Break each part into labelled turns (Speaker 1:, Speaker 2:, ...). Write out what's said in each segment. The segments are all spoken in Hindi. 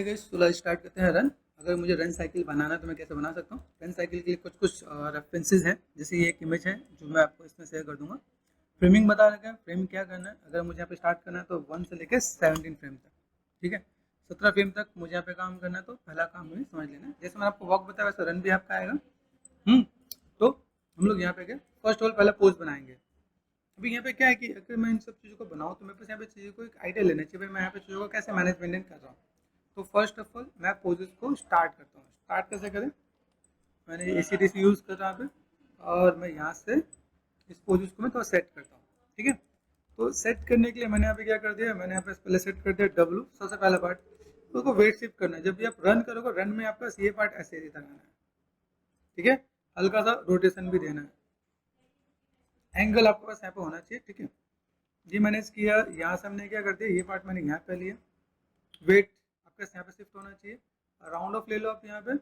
Speaker 1: गाइस, चलो स्टार्ट करते हैं रन। अगर मुझे रन साइकिल बनाना है तो मैं कैसे बना सकता हूँ। रन साइकिल के लिए कुछ कुछ रेफरेंसेस हैं। जैसे ये एक इमेज है जो मैं आपको इसमें शेयर कर दूंगा। फ्रेमिंग बता रखा है, फ्रेम क्या करना है। अगर मुझे यहाँ पे स्टार्ट करना है तो 1 से लेकर 17 फ्रेम तक, ठीक है। 17 फ्रेम तक मुझे यहाँ पे काम करना है, तो पहला काम मुझे समझ लेना है। जैसे मैंने आपको वॉक बताया वैसे रन भी आपका आएगा। तो हम लोग यहाँ पे क्या, फर्स्ट ऑफ ऑल पहला पोज बनाएंगे। अभी यहाँ पे क्या है कि अगर मैं इन सब चीज़ों को बनाऊँ तो मेरे पास यहाँ पे चीज़ों को एक आइडिया लेना चाहिए, भाई मैं यहाँ पे चीज़ों को कैसे मैनेज मेंटेन कर रहा हूँ। तो फर्स्ट ऑफ ऑल मैं पोजेस को स्टार्ट करता हूँ। स्टार्ट कैसे करें, मैंने ACDC यूज़ कर रहा पे, और मैं यहाँ से इस पोजेस को मैं थोड़ा सेट करता हूँ, ठीक है। तो सेट करने के लिए मैंने यहाँ पे क्या कर दिया, मैंने यहाँ पे पहले सेट कर दिया W, सबसे पहला पार्ट। तो उसको वेट शिफ्ट करना है। जब भी आप रन करोगे, रन में आपका ये पार्ट ऐसे ही लगाना है, ठीक है। हल्का सा रोटेशन भी देना है। एंगल आपके पास यहाँ पे होना चाहिए, ठीक है। ये मैंने किया, यहाँ से हमने क्या कर दिया, ये पार्ट मैंने यहाँ पे लिया। वेट आपका यहाँ पे शिफ्ट होना चाहिए। राउंड ऑफ ले लो आप यहाँ पे।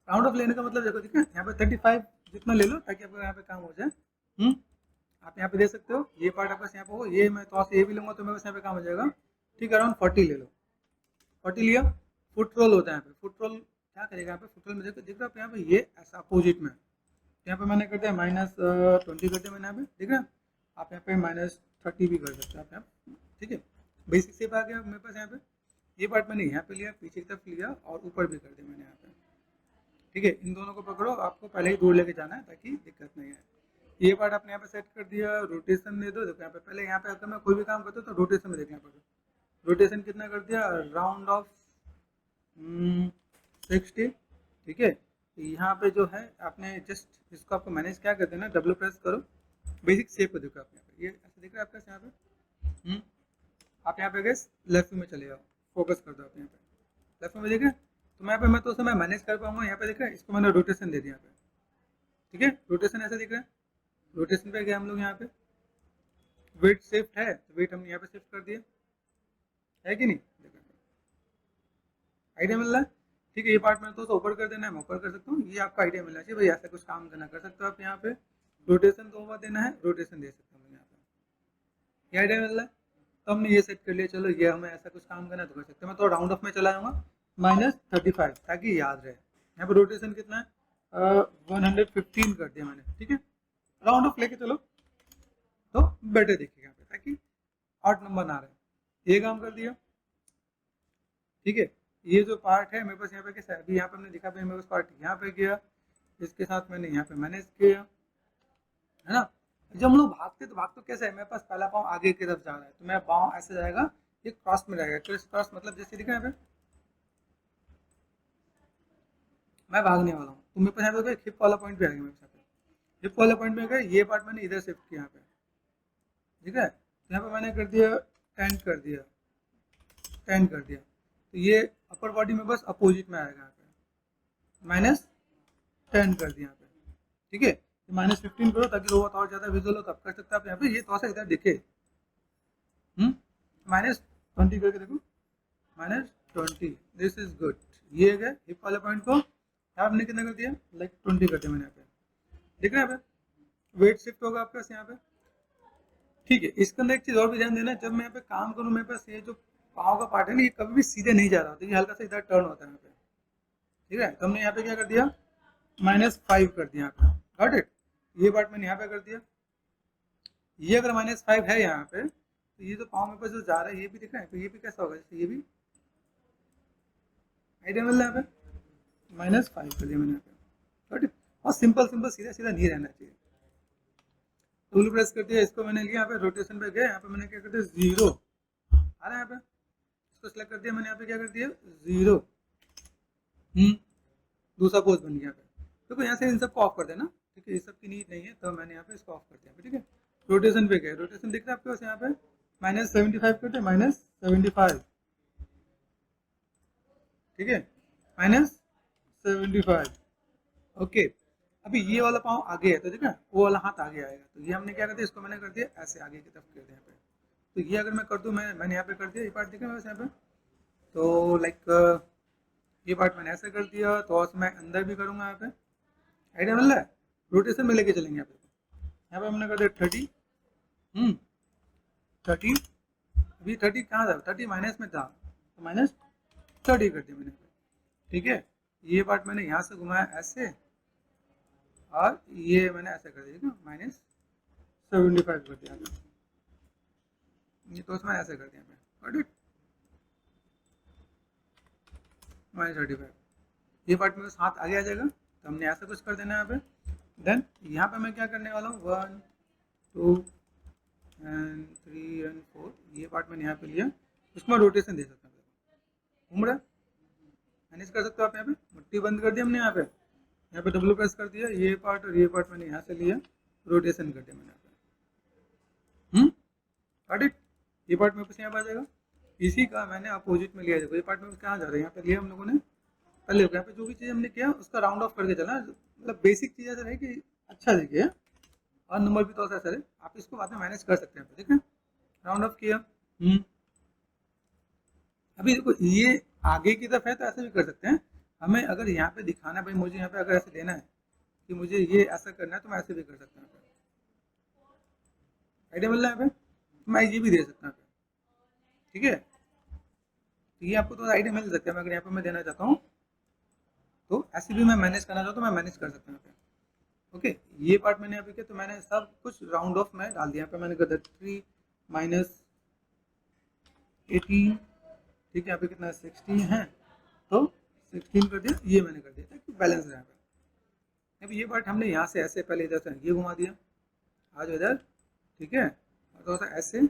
Speaker 1: राउंड ऑफ लेने का मतलब देखो, ठीक है, यहाँ पे 35 जितना ले लो ताकि आपका यहाँ पे काम हो जाए। आप यहाँ पे दे सकते हो, ये पार्ट आपका यहाँ पे हो, ये मैं थोड़ा सा ये भी लूंगा तो मेरे पास यहाँ पे काम हो जाएगा, ठीक है। अराउंड 40 ले लो। 40 लिया। फुट रोल होता है यहाँ पे। फुट रोल क्या करेगा, यहाँ पे फुट रोल में देखो, दिख रहा है यहाँ पे, ये ऐसा अपोजिट में। यहाँ पे मैंने कर दिया -20 कर दिया मैंने यहाँ पे, ठीक है। आप यहाँ पे -30 भी कर सकते हो आप यहाँ, ठीक है। बेसिक शेप आ गया मेरे पास यहाँ पे। ये पार्ट मैंने यहाँ पे लिया, पीछे की तरफ लिया और ऊपर भी कर दिया मैंने यहाँ पे, ठीक है। इन दोनों को पकड़ो, आपको पहले ही दूर लेके जाना है ताकि दिक्कत नहीं है। ये पार्ट आपने यहाँ पे सेट कर दिया। रोटेशन दे दो। देखो यहाँ पे पहले, यहाँ पे अगर मैं कोई भी काम करता हूँ तो रोटेशन में देखना पड़ेगा। रोटेशन कितना कर दिया, राउंड ऑफ 60, ठीक है। यहाँ पे जो है आपने जस्ट इसको आपको मैनेज क्या कर देना, W प्रेस करो। बेसिक शेप को देखो आप यहाँ पे, ये ऐसा दिख रहा है आपका यहाँ पे। आप यहाँ पे गए लेफ्ट में चले जाओ, फोकस कर दो आप यहाँ पे लेफ्ट में, देख रहे हैं। तो मैं तो उसे मैं मैनेज कर पाऊंगा। यहाँ पे देख रहे हैं, इसको मैंने रोटेशन दे दिया यहाँ पे, ठीक है। रोटेशन ऐसे दिख रहा है। रोटेशन पे गए हम लोग यहाँ पे। वेट शिफ्ट है तो वेट हमने यहाँ पे शिफ्ट कर दिया, है कि नहीं। आइडिया मिल रहा है, ठीक है। ये पार्ट में तो ऊपर कर देना है, मैं ऊपर कर सकता हूँ। ये आपका आइडिया मिलना चाहिए, भाई ऐसा कुछ काम करना कर सकते हो आप। यहाँ पे रोटेशन 2 बार देना है, रोटेशन दे सकता हूँ यहाँ पे। ये आइडिया मिल रहा है। तो हमने ये सेट कर लिया, चलो ये हमें ऐसा कुछ काम करना है तो कर सकते हैं। मैं तो राउंड ऑफ में चला जाऊँगा -35 ताकि याद रहे। यहाँ पे रोटेशन कितना है, 115 कर दिया मैंने, ठीक है। राउंड ऑफ लेके चलो तो बेटर दिखेगा यहाँ पे, ताकि 8 नंबर ना रहे। ये काम कर दिया, ठीक है। ये जो पार्ट है मेरे पास यहाँ पे कैसा है, अभी यहाँ पे हमने दिखा, मेरे पास पार्ट यहाँ पे गया, इसके साथ मैंने यहाँ पे मैनेज किया, है ना। जब हम लोग भागते तो भागते कैसे है, मेरे पास पहला पाँव आगे की तरफ जा रहा है तो मेरा पाँव ऐसे जाएगा, ये क्रॉस में जाएगा। तो इस क्रॉस मतलब जैसे दिखा यहाँ पे मैं भागने वाला हूँ, तो मेरे पास यहाँ पे हिप वाला पॉइंट भी आ गया मेरे पास। हिप वाला पॉइंट में गया, ये पार्ट मैंने इधर शिफ्ट किया यहाँ पे, ठीक है। तो यहाँ पे मैंने कर दिया 10 कर दिया, 10 कर दिया। तो ये अपर बॉडी में बस अपोजिट में आएगा यहाँ पे, -10 कर दिया यहाँ पे, ठीक है। -15 करो ताकि रोबोट और ज़्यादा विजुअल हो, तब कर सकते हैं आप यहाँ पे। ये थोड़ा सा इधर दिखे, -20 करके देखो, -20, दिस इज गुड। ये गए हिप वाले पॉइंट को यहाँ हमने कितना कर दिया, लाइक 20 कर दिया मैंने यहाँ पे, दिख रहा है यहाँ पे। वेट शिफ्ट होगा आपका यहाँ पे, ठीक है। इसके अंदर एक चीज़ और भी ध्यान देना, जब मैं यहाँ पे काम करूँ, मेरे पास ये जो पाँव का पार्ट है ना, ये कभी भी सीधे नहीं जा रहा होता, ये हल्का सा इधर टर्न होता है यहाँ पे, ठीक है। तो हमने यहाँ पे क्या कर दिया, -5 कर दिया यहाँ पे, गॉट इट। ये पार्ट मैंने यहाँ पे कर दिया। ये अगर -5 है यहाँ पे, तो ये जो पाँव मेरे पास जो जा रहा है ये भी दिख रहा है, तो ये भी कैसा होगा, जैसे ये भी आइडिया मिल रहा है यहाँ पे। -5 कर दिया मैंने यहाँ पे, गॉट इट। और सिंपल सिंपल सीधा सीधा नहीं रहना चाहिए। टूल प्रेस कर दिया, इसको मैंने लिया यहाँ पे, रोटेशन पे गए, यहाँ पे मैंने क्या कर दिया, 0 आ रहा है यहाँ पे। इसको सिलेक्ट कर दिया मैंने, यहाँ पे क्या कर दिया, 0। दूसरा पोज बन गया यहाँ पे। देखो यहाँ से इन सबको ऑफ कर देना, ठीक है। ये सब की नीड नहीं है, तो मैंने यहाँ पे इसको ऑफ कर दिया, ठीक है। रोटेशन पे गए, रोटेशन दिख रहा है आपके पास यहाँ पे, -75 करते हैं, -75, ठीक है, -75, ओके। अभी ये वाला पाँव आगे है तो देखा, वो वाला हाथ आगे आएगा, तो ये हमने क्या कर दिया, इसको मैंने कर दिया ऐसे आगे की तरफ कर दिया यहाँ पे। तो ये अगर मैं कर दूँ, मैंने यहाँ पे कर दिया, ये पार्ट दिखा मेरे यहाँ पे। तो लाइक ये पार्ट मैंने ऐसे कर दिया, तो और मैं अंदर भी करूँगा यहाँ पे, आइडिया मिल रहा है। रोटेशन में लेके चलेंगे यहाँ पे हमने कर दिया 30, 30। अभी 30 कहाँ था, 30 माइनस में था, तो 30 कर दिया मैंने, ठीक है। ये पार्ट मैंने यहाँ से घुमाया ऐसे, और ये मैंने ऐसे कर दिया, ठीक है, -75 कर दिया, ये तो उसमें ऐसे कर दिया मैं, -35। ये पार्ट मेरे साथ आगे आ जाएगा, तो हमने ऐसा कुछ कर देना है यहाँ पे। देन यहाँ पे मैं क्या करने वाला हूँ, 1 2 एंड 3 एंड 4, ये पार्ट मैंने यहाँ पे लिया, उसमें रोटेशन दे सकता हूँ, घूम रहा है, मैनेज कर सकते हो आप। यहाँ पे मुट्ठी बंद कर दिया हमने, यहाँ पे डब्ल्यू प्रेस कर दिया, ये पार्ट और ये पार्ट मैंने यहाँ से लिया, रोटेशन कर दिया मैंने यहाँ पे, गॉट इट। ये पार्ट मेरे पास यहाँ पे आ जाएगा, इसी का मैंने अपोजिट में लिया, देखो ये पार्ट में कहाँ जा रहा है, यहाँ पे लिया हम लोगों ने, पहले यहाँ पे जो भी चीज़ हमने किया उसका राउंड ऑफ करके चला, मतलब बेसिक चीज़ ऐसा है कि अच्छा दिखे और नंबर भी तो ऐसा है, आप इसको बाद में मैनेज कर सकते हैं, ठीक है। राउंड ऑफ किया, अभी देखो ये आगे की तरफ है तो ऐसे भी कर सकते हैं, हमें अगर यहाँ पे दिखाना है भाई, मुझे यहाँ पे अगर ऐसे लेना है कि मुझे ये ऐसा करना है, तो मैं ऐसे भी कर सकता हूँ, आइडिया मिल रहा है यहाँ पे, मैं ये भी दे सकता हूँ, ठीक है। तो ये आपको तो आइडिया मिल सकता है, अगर यहाँ पे मैं देना चाहता हूँ तो ऐसे भी मैं मैनेज करना चाहता हूँ, तो मैं मैनेज कर सकता हूँ यहाँ पे, ओके। ये पार्ट मैंने यहाँ पे किया, तो मैंने सब कुछ राउंड ऑफ में डाल दिया, यहाँ पे मैंने कर दिया 3 -18, ठीक है, यहाँ पे कितना 16 है, तो 16 कर दिया, ये मैंने कर दिया ताकि बैलेंस रहे यहाँ पे। अब ये पार्ट हमने यहाँ से ऐसे पहले इधर से ये घुमा दिया, आज इधर, ठीक है, और थोड़ा सा ऐसे,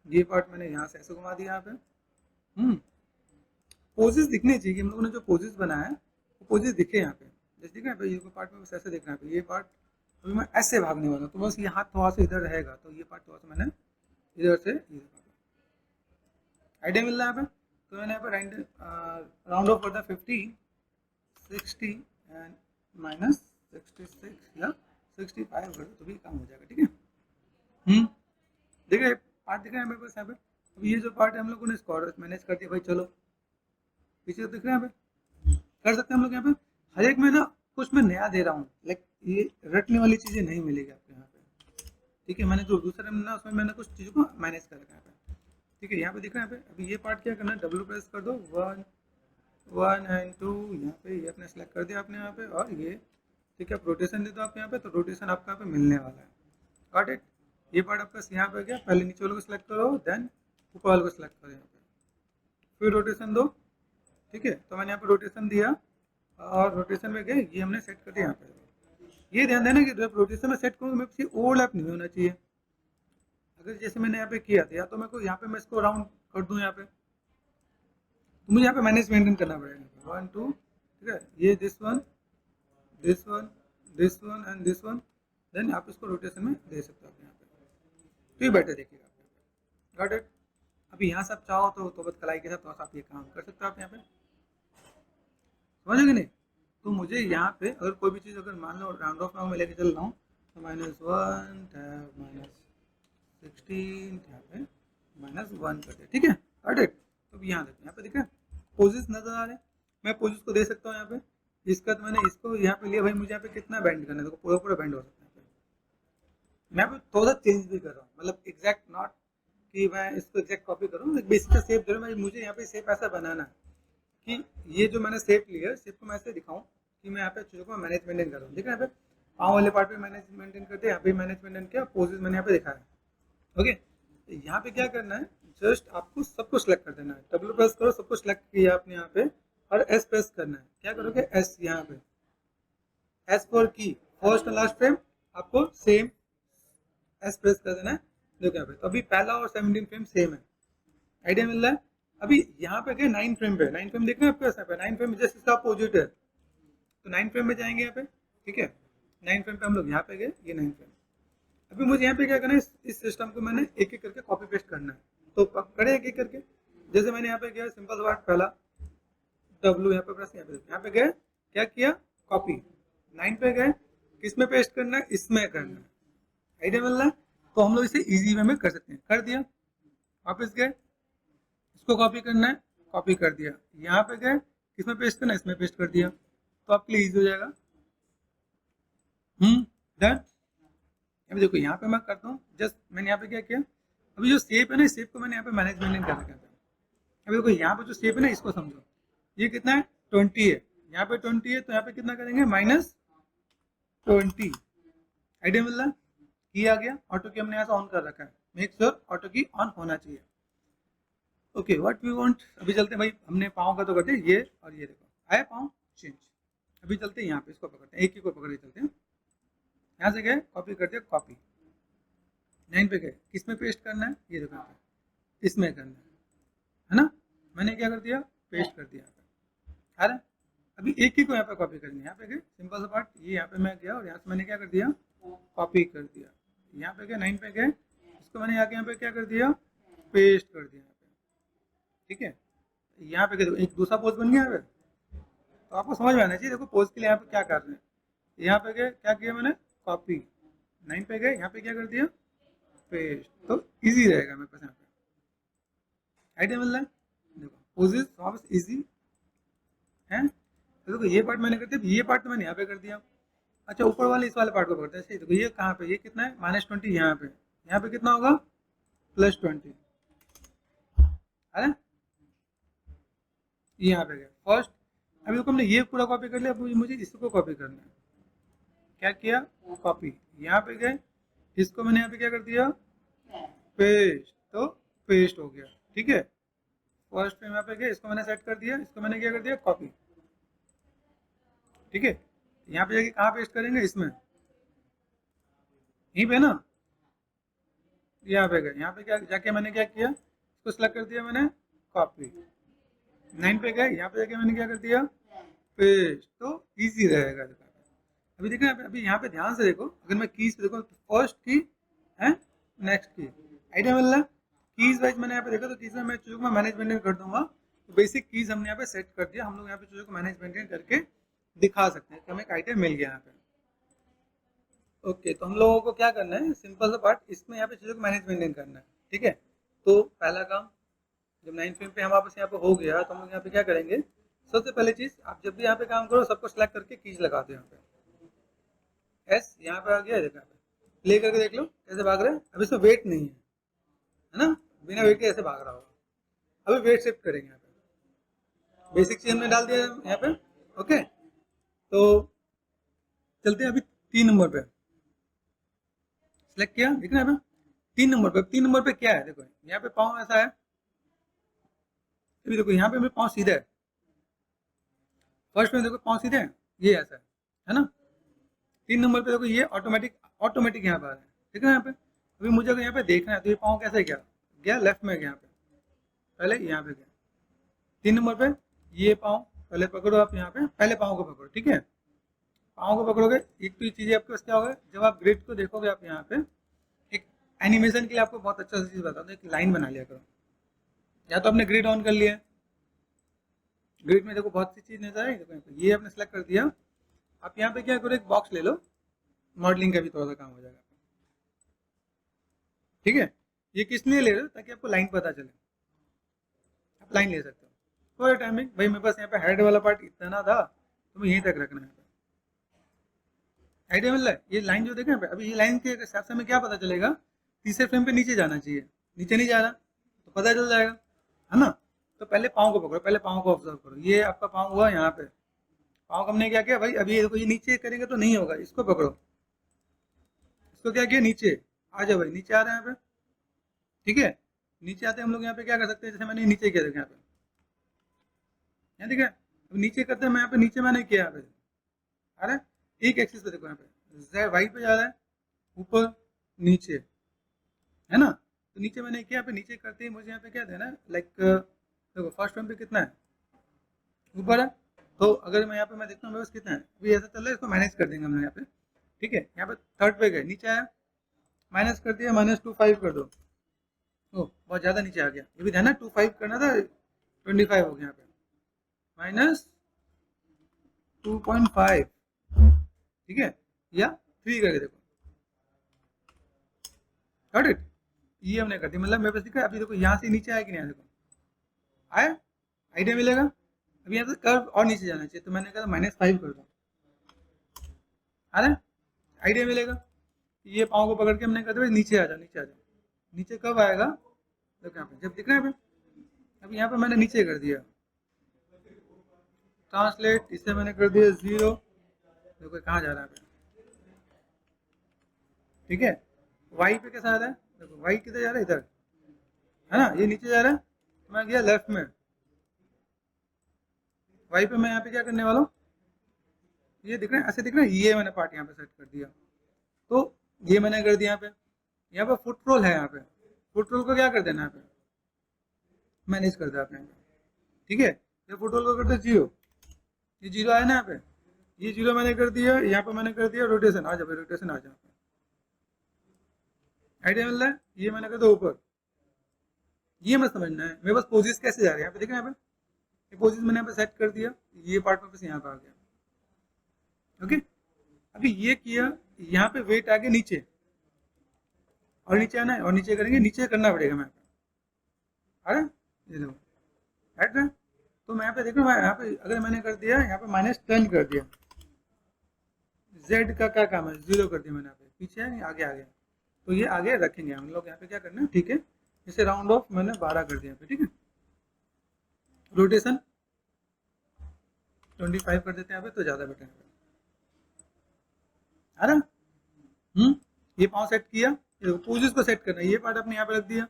Speaker 1: ये पार्ट मैंने यहाँ से ऐसे घुमा दिया यहाँ पे। पोजेस दिखने चाहिए, हम लोगों ने जो पोजेस बनाया है वो पोजेस दिखे यहाँ पे, जैसे दिख रहा है, ये पार्ट में बस ऐसे दिख रहा है, ये पार्ट अभी मैं ऐसे भागने वाला हूँ, तो बस ये हाथ थोड़ा सा इधर रहेगा, तो ये पार्ट थोड़ा सा मैंने इधर से आइडिया मिल रहा है यहाँ पे। तो मैंने यहाँ पे राउंड ऑफ कर दिया 50, 60 एंड -66 या 65 कर दो, तो भी काम हो जाएगा, ठीक है। देख रहे पार्ट दिख रहा है मेरे पास यहाँ पे, अब ये जो पार्ट है हम लोगों ने इसको मैनेज कर दिया भाई, चलो पीछे तो दिख रहा है यहाँ पे, कर सकते हैं हम लोग यहाँ पे। हर एक में ना कुछ मैं नया दे रहा हूँ, लाइक ये रटने वाली चीज़ें नहीं मिलेगी आपको यहाँ पे, ठीक है। मैंने जो दूसरे में ना उसमें मैंने कुछ चीज़ों को मैनेज कर रखा है यहाँ पे, ठीक है। यहाँ पे दिख रहा है यहाँ पे, अभी ये पार्ट क्या करना है, डब्ल्यू प्रेस कर दो, 1 एंड 2, यहाँ पे ये अपने सेलेक्ट कर दिया आपने यहाँ पे, और ये ठीक है, रोटेशन दे दो आप यहाँ पे, तो रोटेशन आपका यहाँ पे मिलने वाला है, गॉट इट। ये पार्ट आपका यहाँ पे गया, पहले नीचे वाले को सिलेक्ट करो, देन ऊपर वाले को सिलेक्ट करो यहाँ पे, फिर रोटेशन दो, ठीक है। तो मैंने यहाँ पे रोटेशन दिया, और रोटेशन में गए, ये हमने सेट कर दिया यहाँ पे। ये ध्यान देना कि जब रोटेशन में सेट करूँ तो मेरे पीछे ओवरलैप नहीं होना चाहिए, अगर जैसे मैंने यहाँ पे किया था, या तो मेरे को यहाँ पे मैं इसको राउंड कर दूँ यहाँ पे, तो मुझे यहाँ पे मैनेज मेंटेन करना पड़ेगा, 1 2, ठीक है, ये this one and this one, then आप इसको रोटेशन में दे सकते हो आप यहाँ पे, तो ये बेटर देखिएगा आप यहाँ पे, गॉट इट। अभी यहाँ से आप चाहो तो बस कलाई के साथ थोड़ा सा आप ये काम कर सकते हो आप यहाँ पे, समझोगे नहीं। तो मुझे यहाँ पे अगर कोई भी चीज़ अगर मान लो राउंड ऑफ में लेके चल रहा हूँ, तो -1 -16 यहाँ पे -1 कर दिया, ठीक है, गॉट इट। तो यहाँ देखो, यहाँ पे दिख रहा है पोजेस नजर आ रहे हैं, मैं पोजेस को दे सकता हूँ यहाँ पे। इसका तो मैंने इसको यहाँ पे लिया भाई, मुझे यहाँ पे कितना बैंड करना है, देखो पूरा पूरा बैंड हो सकता है यहाँ पे। मैं यहाँ पे थोड़ा सा चेंज भी कर रहा हूँ, मतलब एग्जैक्ट नॉट कि मैं इसको एग्जैक्ट कॉपी करूँ, बेसिक का शेप दे रहा हूँ, मुझे यहाँ पे शेप ऐसा बनाना है कि ये जो मैंने शेप लिया है, शेप को मैं ऐसे दिखाऊं कि मैं यहाँ पे चीज़ों को मैनेज मेंटेन कर रहा हूँ, ठीक है। यहाँ पे पाँव वाले पार्ट पे मैनेज मेंटेन करते हैं, यहाँ पे मैनेज मेंटेन किया, पोजेस मैंने यहाँ पे दिखाया है, ओके। तो यहाँ पे क्या करना है, जस्ट आपको सब कुछ सेलेक्ट कर देना है, डब्ल्यू प्रेस करो, सब कुछ सेलेक्ट किया आपने यहाँ पे, और एस प्रेस करना है, क्या करोगे, एस, यहाँ पे एस फॉर की, फर्स्ट और लास्ट फ्रेम आपको सेम एस प्रेस कर देना है, देखो यहाँ पे। तो अभी पहला और 17 फ्रेम सेम है, आइडिया मिल रहा है। अभी यहाँ पे गए 9 फ्रेम पे, 9 फ्रेम देखना है आपको, ऐसा पे 9 फ्रेम जस्ट इसका अपोजिट है, तो 9 फ्रेम में जाएंगे यहाँ पे, ठीक है। 9 फ्रेम पे हम लोग यहाँ पे गए, ये 9 फ्रेम। अभी मुझे यहाँ पे क्या करना है, इस सिस्टम को मैंने एक एक करके कॉपी पेस्ट करना है, तो करें एक एक करके। जैसे मैंने यहाँ पे किया सिंपल वर्ड, पहला डब्ल्यू यहाँ पे प्रेस, यहाँ पे गए, क्या किया, कॉपी, 9 पे गए, किस में पेस्ट करना है, इसमें करना है, आइडिया मिल रहा है। तो हम लोग इसे इजी वे में कर सकते हैं, कर दिया, वापस गए, इसको कॉपी करना है, कॉपी कर दिया, यहाँ पे गए, किसमें पेस्ट करना है, इसमें पेस्ट कर दिया, तो आपके लिए इजी हो जाएगा। डन। अभी देखो यहाँ पे मैं करता हूँ, जस्ट मैंने यहाँ पे क्या किया, अभी जो शेप है ना, शेप को मैंने यहाँ पे मैनेज मेंटेन कर रखा है, अभी देखो यहाँ पे जो शेप है ना इसको समझो, ये कितना है 20 है, यहाँ पे 20 है, तो यहाँ पे कितना करेंगे -20। आइडिया मिल रहा है? की आ गया, ऑटो की हमने यहाँ से ऑन कर रखा है, मेक श्योर ऑटो की ऑन होना चाहिए। ओके व्हाट वी वांट, अभी चलते हैं भाई, हमने पाँव का तो करते ये, और ये देखो आया पाँव चेंज। अभी चलते हैं यहाँ पे, इसको पकड़ते हैं, एक ही को पकड़ के चलते हैं। यहाँ से गए कॉपी करते हैं, कॉपी 9 पे गए, किस में पेस्ट करना है, ये देखो यहाँ पे इसमें करना है ना। मैंने क्या कर दिया, पेस्ट कर दिया यहाँ पे। आ रहा है? अभी एक ही को यहाँ पे कॉपी करनी है, यहाँ पे गए सिंपल सा पार्ट, ये यहाँ पे मैं गया और यहाँ से मैंने क्या कर दिया, कॉपी कर दिया। यहाँ पे गए 9 पे गए, इसको मैंने आके यहाँ पे क्या कर दिया, पेस्ट कर दिया यहाँ पे। ठीक है, यहाँ पे एक दूसरा पोज बन गया यहाँ पे। तो आपको समझ में आना चाहिए, देखो पोज के लिए यहाँ पे क्या कर रहे हैं। यहाँ पे गए क्या किया मैंने, कॉपकॉपी, 9 पे गए यहाँ पे क्या कर दिया, पेस्ट। तो इजी रहेगा मेरे पास यहाँ पे। आइडिया मिल रहा है? देखो पोजेस वापस इजी है। तो देखो ये पार्ट मैंने कर दिया, ये पार्ट तो मैंने यहाँ पे कर दिया। अच्छा ऊपर वाले इस वाले पार्ट को पकड़ते हैं। देखो ये कहाँ पे, ये कितना है -20, यहाँ पे कितना होगा +20। अरे ये यहाँ पे गया फर्स्ट। अभी देखो हमने ये पूरा कॉपी कर लिया, अब मुझे इसको कॉपी करना है। क्या किया, कॉपी, यहाँ पे गए, इसको मैंने यहाँ पे क्या कर दिया, पेस्ट। तो पेस्ट हो गया। ठीक है, फर्स्ट पे यहाँ पे गए, इसको मैंने सेट कर दिया, इसको मैंने क्या कर दिया, कॉपी। ठीक है, यहाँ पे जाके कहाँ पेस्ट करेंगे, इसमें, यहीं पे ना, यहाँ पे गए, यहाँ पे क्या जाके मैंने क्या किया, इसको सेलेक्ट कर दिया मैंने, कॉपी। 9 पे गए, यहाँ पे जाके मैंने क्या कर दिया, पेस्ट। तो इजी रहेगा। अभी देखो अभी यहाँ पे ध्यान से देखो, अगर मैं कीज देखो, फर्स्ट की है, नेक्स्ट की, आइडिया मिल रहा है। कीज वाइज मैंने यहाँ पे देखा, तो कीज में मैं चीज़ों को मैनेज मेंटेन कर दूंगा। तो बेसिक कीज हमने यहाँ पे सेट कर दिया, हम लोग यहाँ पे चीज़ों को मैनेज मेंटेन करके दिखा सकते हैं कि हमें एक आइडिया मिल गया यहाँ पे। ओके, तो हम लोगों को क्या करना है, सिंपल सा पार्ट, इसमें यहाँ पे चीज़ों को मैनेज मेंटेन करना है। ठीक है, तो पहला काम, जब 9 फ्रेम पे हम वापस यहाँ पे हो गया, तो हम लोग यहाँ पे क्या करेंगे, सबसे पहले चीज़, आप जब भी यहाँ पे काम करो सबको सिलेक्ट करके कीज लगा दो। यहाँ पे एस यहाँ पे आ गया, देखो यहाँ पे प्ले करके देख लो कैसे भाग रहे हैं। अब इसमें वेट नहीं है ना, बिना वेट के ऐसे भाग रहा होगा। अभी वेट शिफ्ट करेंगे यहाँ पे, बेसिक चीज हमने डाल दिया यहाँ पे। ओके, तो चलते हैं अभी 3 नंबर पे, सिलेक्ट किया, दिख रहा है यहाँ पे 3 नंबर पे। 3 नंबर पे क्या है, देखो यहाँ पे पाँव ऐसा है, अभी देखो यहाँ पे मेरे पाँव सीधा है, फर्स्ट में देखो पाँव सीधे हैं, ये ऐसा है ना। 3 नंबर पे देखो ये ऑटोमेटिक यहाँ पे आ रहा है, ठीक है यहाँ पे। अभी मुझे अगर यहाँ पे देखना है, तो ये पाँव कैसे गया लेफ्ट में गया, यहाँ पे पहले यहाँ पे गया। 3 नंबर पे ये पाँव पहले पकड़ो, आप यहाँ पे पहले पाँव को पकड़ो। ठीक है, पाँव को पकड़ोगे, एक तो चीज़ आपके पास क्या होगा, जब आप ग्रिड को देखोगे, आप यहाँ पे एक एनिमेशन के लिए आपको बहुत अच्छा सा चीज़ बता दो, एक लाइन बना लिया करो। या तो आपने ग्रिड ऑन कर लिया, ग्रिड में देखो बहुत सी चीज़ नजर आएगी, देखो ये आपने सेलेक्ट कर दिया। आप यहाँ पे क्या करो, एक बॉक्स ले लो, मॉडलिंग का भी थोड़ा सा काम हो जाएगा। ठीक है, ये किस लिए ले रहे हो, ताकि आपको लाइन पता चले, आप लाइन ले सकते हो। थोड़ा टाइमिंग, भाई मेरे पास यहाँ पे हेड वाला पार्ट इतना था, तो मैं यहीं तक रखना है। आइडिया मिल रहा है, ये लाइन जो देखें पे, अभी ये लाइन के हिसाब से हमें क्या पता चलेगा, तीसरे फ्रेम पे नीचे जाना चाहिए, नीचे नहीं जा रहा तो पता चल जाएगा, है ना। तो पहले पाँव को पकड़ो, पहले पाँव को ऑब्जर्व करो, ये आपका पाँव हुआ यहाँ पे, पाँव को हमने क्या किया भाई, अभी ये नीचे करेंगे तो नहीं होगा, इसको पकड़ो, इसको क्या किया, नीचे आ जाओ भाई, नीचे आ रहे हैं यहाँ पे। ठीक है, नीचे आते हम लोग यहाँ पे क्या कर सकते हैं, जैसे मैंने नीचे किया, देखो यहाँ पे, यहाँ ठीक है, अब नीचे करते हैं, मैं यहाँ पे नीचे मैंने किया, यहाँ पे आ रहा है एक एक्सिस पे, देखो यहाँ पे वाइट पे जा रहा है, ऊपर नीचे, है ना। तो नीचे मैंने किया, यहाँ पे नीचे करते ही मुझे यहाँ पे क्या देना है, लाइक देखो फर्स्ट फ्रेम पे कितना है, ऊपर है। तो अगर मैं यहाँ पे मैं देखता हूँ मेरे पास कितना है, अभी ऐसा चल रहा है, इसको माइनस कर देंगे हम लोग यहाँ पे। ठीक है, यहाँ पे थर्ड पे गए, नीचे आया, माइनस कर दिया, -25 कर दो। ओ बहुत ज़्यादा नीचे आ गया, ये भी ध्यान है, 25 करना था, 25 हो गया यहाँ पे, -2.5। ठीक है, या 3 करके देखो, गॉट इट, ये हमने कर दिया, मतलब मेरे पास दिखा है। अभी देखो यहाँ से नीचे आया कि नहीं आया, देखो आया, आइडिया मिलेगा। अभी यहाँ से कर्व और नीचे जाना चाहिए, तो मैंने कहा -5 कर दो, आ रहा है, आइडिया मिलेगा। ये पाँव को पकड़ के हमने कहा था नीचे आ जाओ, नीचे आ जाओ, नीचे कब आएगा, देखो यहाँ पे जब दिख रहा है, अब यहाँ पे मैंने नीचे कर दिया ट्रांसलेट, इसे मैंने कर दिया 0। देखो कहाँ जा रहा है, ठीक है। वाई पे कैसा आ रहा है, देखो वाई किधर जा रहा है, इधर है ना, ये नीचे जा रहा है, तो मैं गया लेफ्ट में। वाई पे मैं यहाँ पे क्या करने वाला हूँ, ये दिख रहा है, ऐसे दिख रहा है, ये मैंने पार्ट यहाँ पे सेट कर दिया। तो ये मैंने कर दिया यहाँ पे फुट रोल है, यहाँ पे फुट रोल को क्या कर देना, यहाँ पे मैनेज कर दिया आपने, ठीक है। ये फुट रोल को कर दो 0, ये 0 आया ना यहाँ पे, ये 0 मैंने कर दिया, यहाँ पे मैंने कर दिया रोटेशन, आ जाओ रोटेशन आ जाओ, आइडिया मिल रहा है। ये मैंने कर दिया ऊपर, ये मत समझना है मेरे पास पोजिस कैसे जा रहे हैं, यहाँ पे देखना, यहाँ पे ये पोजिस मैंने यहाँ पे सेट कर दिया, ये पार्ट में बस यहाँ पे आ गया, ओके। अभी ये किया, यहाँ पे वेट आ गया नीचे, और नीचे आना है, और नीचे करेंगे, नीचे करना पड़ेगा मैं अरे ये देखो राइट ना। तो मैं यहाँ पे देख रहा हूँ, यहाँ पे अगर मैंने कर दिया यहाँ पे -10 कर दिया, z का क्या काम है, 0 कर दिया मैंने, यहाँ पे पीछे है आगे आ गया, तो ये आगे रखेंगे हम लोग, यहाँ पे क्या करना है, ठीक है। इसे राउंड ऑफ मैंने 12 कर दिया यहाँ पे, ठीक है। रोटेशन 25 कर देते हैं यहाँ पे, तो ज़्यादा बेटर है, है ना। ये पाँव सेट किया, पोजिस को सेट करना है, ये पार्ट अपने यहाँ पे रख दिया,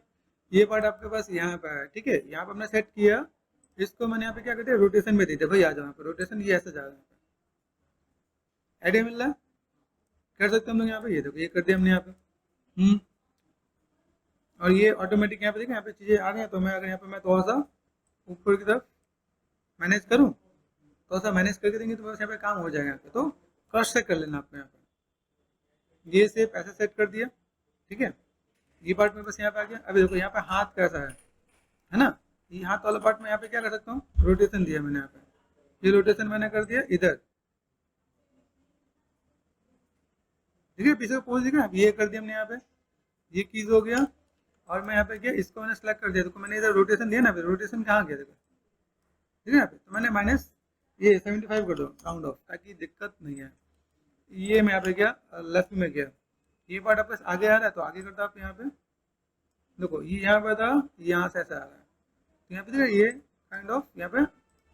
Speaker 1: ये पार्ट आपके पास यहाँ पे है, ठीक है। यहाँ पे हमने सेट किया, इसको मैंने यहाँ पे क्या कर दिया, रोटेशन में दे दिया, भाई आ जाओ यहाँ पे, रोटेशन ये ऐसे जा रहा है, आइडिया मिल रहा है, कर सकते हम लोग यहाँ पे, ये देखो ये कर दिया हमने यहाँ पे, और ये ऑटोमेटिक यहाँ पे देखो, यहाँ पे चीजें आ रही हैं। तो मैं अगर यहाँ पे मैं थोड़ा सा ऊपर की तरफ मैनेज करूँ, थोड़ा सा मैनेज करके देंगे तो बस यहाँ पे काम हो जाएगा यहाँ पे। तो क्रश से कर लेना आपको, यहाँ पे ये सेप ऐसे सेट कर दिया, ठीक है। ये पार्ट में बस यहाँ पे आ गया। अभी देखो यहाँ पे हाथ कैसा है ना, ये हाथ वाला पार्ट में यहाँ पे क्या कर सकता हूँ, रोटेशन दिया मैंने यहाँ पे, ये रोटेशन मैंने कर दिया इधर, ठीक है। पीछे का पोज दिखा, ये कर दिया हमने यहाँ पे, ये कीज हो गया, और मैं यहाँ पे गया, इसको मैंने सेलेक्ट कर दिया, तो मैंने इधर रोटेशन दिया ना, रोटेशन कहाँ गया देखो, ठीक है। यहाँ पे तो मैंने माइनस ये 75 कर दो राउंड ऑफ, ताकि दिक्कत नहीं है। ये मैं यहाँ पे गया, लेफ्ट में गया, ये पार्ट आपके आगे आ रहा है, तो आगे करता आप यहाँ पे देखो, ये यहाँ पे था, यहाँ से ऐसा आ रहा है, तो यहाँ पे देखो ये काइंड ऑफ यहाँ पे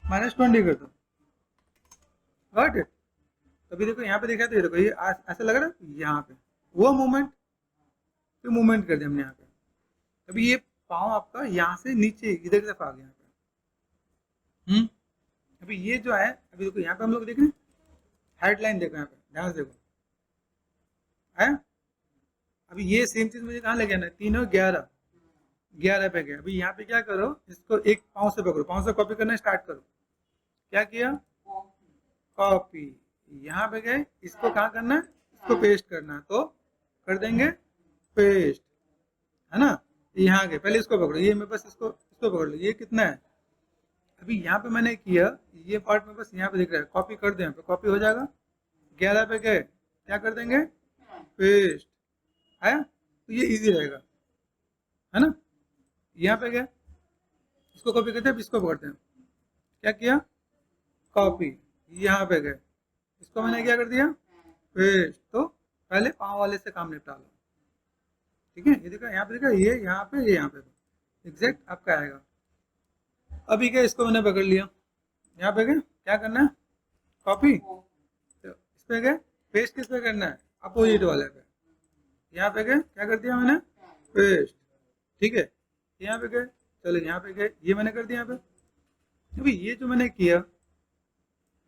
Speaker 1: -20 कर दो, गॉट इट। तभी देखो यहाँ पे देखा, तो ये देखो ये ऐसा लग रहा है, यहाँ पे वो मूवमेंट, फिर मूवमेंट कर दिया हमने यहाँ पे। अभी ये पाँव आपका यहाँ से नीचे इधर की तरफ आ गया यहाँ पे, अभी ये जो है, अभी देखो यहाँ पे हम लोग देख रहे हैं, हेडलाइन देखो यहाँ पे, ध्यान से देखो है। अभी ये सेम चीज मुझे कहाँ ले गया ना, 3 और 11 पे गया। अभी यहाँ पे क्या करो, इसको एक पाँव से पकड़ो, पाँव से कॉपी करना स्टार्ट करो। क्या किया, कॉपी, यहाँ पे गए, इसको कहाँ करना है, इसको पेस्ट करना है, तो कर देंगे पेस्ट, है ना। यहाँ गए, पहले इसको पकड़ो, ये मैं बस इसको पकड़ लो, ये कितना है। अभी यहाँ पे मैंने किया, ये पार्ट में बस यहाँ पे दिख रहा है, कॉपी कर दो, यहाँ पे कॉपी हो जाएगा। 11 पे गए, क्या कर देंगे, पेस्ट, है, तो ये इजी रहेगा, है ना। यहाँ पे गए, इसको कॉपी करते हैं, इसको पकड़ते हैं, क्या किया, कॉपी, यहाँ पे गए, इसको मैंने क्या कर दिया, पेस्ट। तो पहले पाँव वाले से काम निपटा लो, ठीक है। ये देखा, यहाँ पे देखा, ये यहाँ पे, ये यहाँ पे, एग्जैक्ट आपका आएगा। अभी क्या, इसको मैंने पकड़ लिया, यहाँ पे गए, क्या करना है, कॉपी, तो इस पे गए, पेस्ट किस पे करना है, अपोजिट वाले पे, यहाँ पे गए, क्या कर दिया मैंने, पेस्ट, ठीक है। यहाँ पे गए, चलो यहाँ पे गए, ये मैंने कर दिया यहाँ पे। अभी ये जो मैंने किया,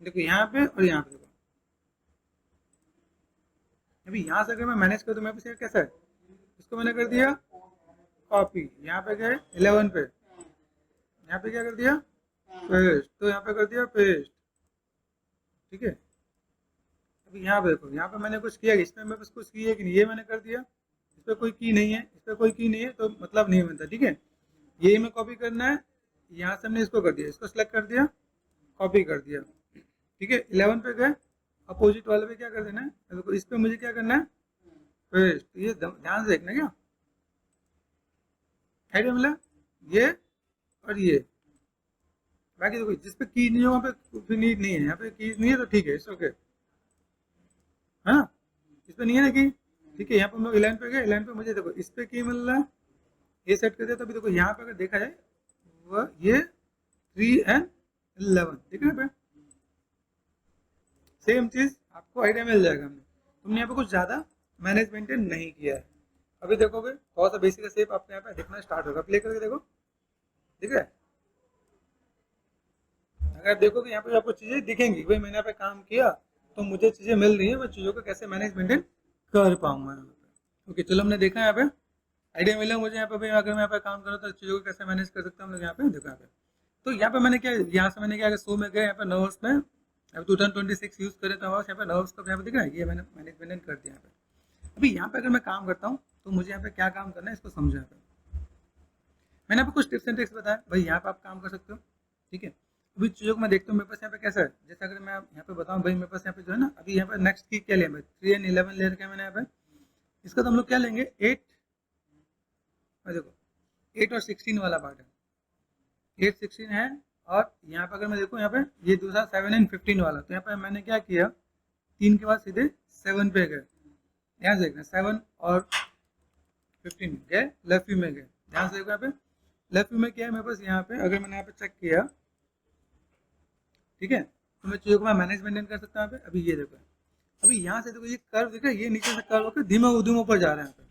Speaker 1: देखो यहाँ पे और यहाँ पे देखो, अभी यहाँ से अगर मैं मैनेज कर दूँ, मेरे पास कैसा है, इसको मैंने कर दिया कॉपी, यहाँ पे गए 11 पे, यहाँ पे क्या कर दिया, पेस्ट, तो यहाँ पे कर दिया पेस्ट, ठीक है। अभी यहाँ पे देखो, यहाँ पे मैंने कुछ किया, इसमें मैं बस कुछ किया कि नहीं, ये मैंने कर दिया, इस पर कोई की नहीं है, इस पर कोई की नहीं है, तो मतलब नहीं बनता, ठीक है। ये में कॉपी करना है, यहाँ से हमने इसको कर दिया, इसको सेलेक्ट कर दिया, कॉपी कर दिया, ठीक है। 11 पे गए, अपोजिट वाले पे क्या कर देना है, देखो इस पे मुझे क्या करना है, पेस्ट। तो ये ध्यान से देखना, क्या आइडिया मिला, ये और ये। बाकी देखो जिस पे की नहीं है, वहाँ पे फिर नीड नहीं है, यहाँ पे की नहीं है तो ठीक है, इट्स ओके, है ना। इस पे नहीं है ना की, ठीक है। यहाँ पे हम लोग 11 पे गए, 11 पे मुझे देखो इस पे की मिल रहा है, ये सेट कर दिया। तो अभी देखो यहाँ पे अगर देखा जाए, ये 3 एंड 11, ठीक है पे सेम चीज आपको आइडिया मिल जाएगा। तुमने यहाँ पे कुछ ज्यादा मैनेजमेंट नहीं किया है। अभी देखोगे थोड़ा सा बेसिक शेप आपको यहाँ पे दिखना स्टार्ट होगा, प्ले करके देखो, ठीक है। अगर देखोगे यहाँ पे आपको चीजें दिखेंगी, भाई मैंने यहाँ पे काम किया तो मुझे चीजें मिल रही है, मैं चीजों को कैसे मैनेजमेंट कर पाऊंगा यहाँ पे। ओके चलो, हमने देखा यहाँ पे आइडिया मिला मुझे यहाँ पे, भाई अगर मैं यहाँ पे काम करूँ तो चीजों को कैसे मैनेज कर सकता हूँ, हम लोग यहाँ पे देखो यहाँ पे। तो यहाँ पे मैंने क्या, यहाँ से मैंने क्या अगर शो में गए यहाँ पे नर्व्स में, अब 2026 यूज करें तो यहाँ पे नर्व्स का यहाँ पे दिख रहा है, ये मैंने मैनेजमेंट कर दिया यहाँ पे। अभी यहाँ पे अगर मैं काम करता हूँ तो मुझे यहाँ पे क्या काम करना है इसको समझो। यहाँ पे मैंने आपको कुछ टिप्स एंड ट्रिक्स बताया, भाई यहाँ पे आप काम कर सकते हो, ठीक है। अभी चीज़ों को मैं देखता हूँ मेरे पास यहाँ पे कैसा है, जैसे अगर मैं यहाँ पे बताऊँ भाई मेरे पास यहाँ पे जो है ना, अभी यहाँ पे नेक्स्ट की क्या लिया, 3 एंड 11 लेयर का मैंने यहाँ पे, इसका तो हम लोग क्या लेंगे 8, देखो 8 और 16 वाला पार्ट है, 8 16 है। और यहाँ पे अगर मैं देखूँ यहाँ पे ये दूसरा 7 एंड 15 वाला, तो यहाँ पे मैंने क्या किया 3 के बाद सीधे 7 पे गए, ध्यान से देखना 7 और 15 गए लेफ्ट व्यू में गए, ध्यान से देखो यहाँ पे लेफ्ट व्यू में क्या है मेरे पास यहाँ पे, अगर मैंने यहाँ पे चेक किया, ठीक है, तो मैं चीज़ों को मैं मैनेजमेंट कर सकता हूँ यहाँ पे। अभी ये देखो, अभी यहाँ से देखो ये कर्व दिख रहा है, ये नीचे से कर्व होकर धीमे उधीमे ऊपर जा रहा है यहाँ पे,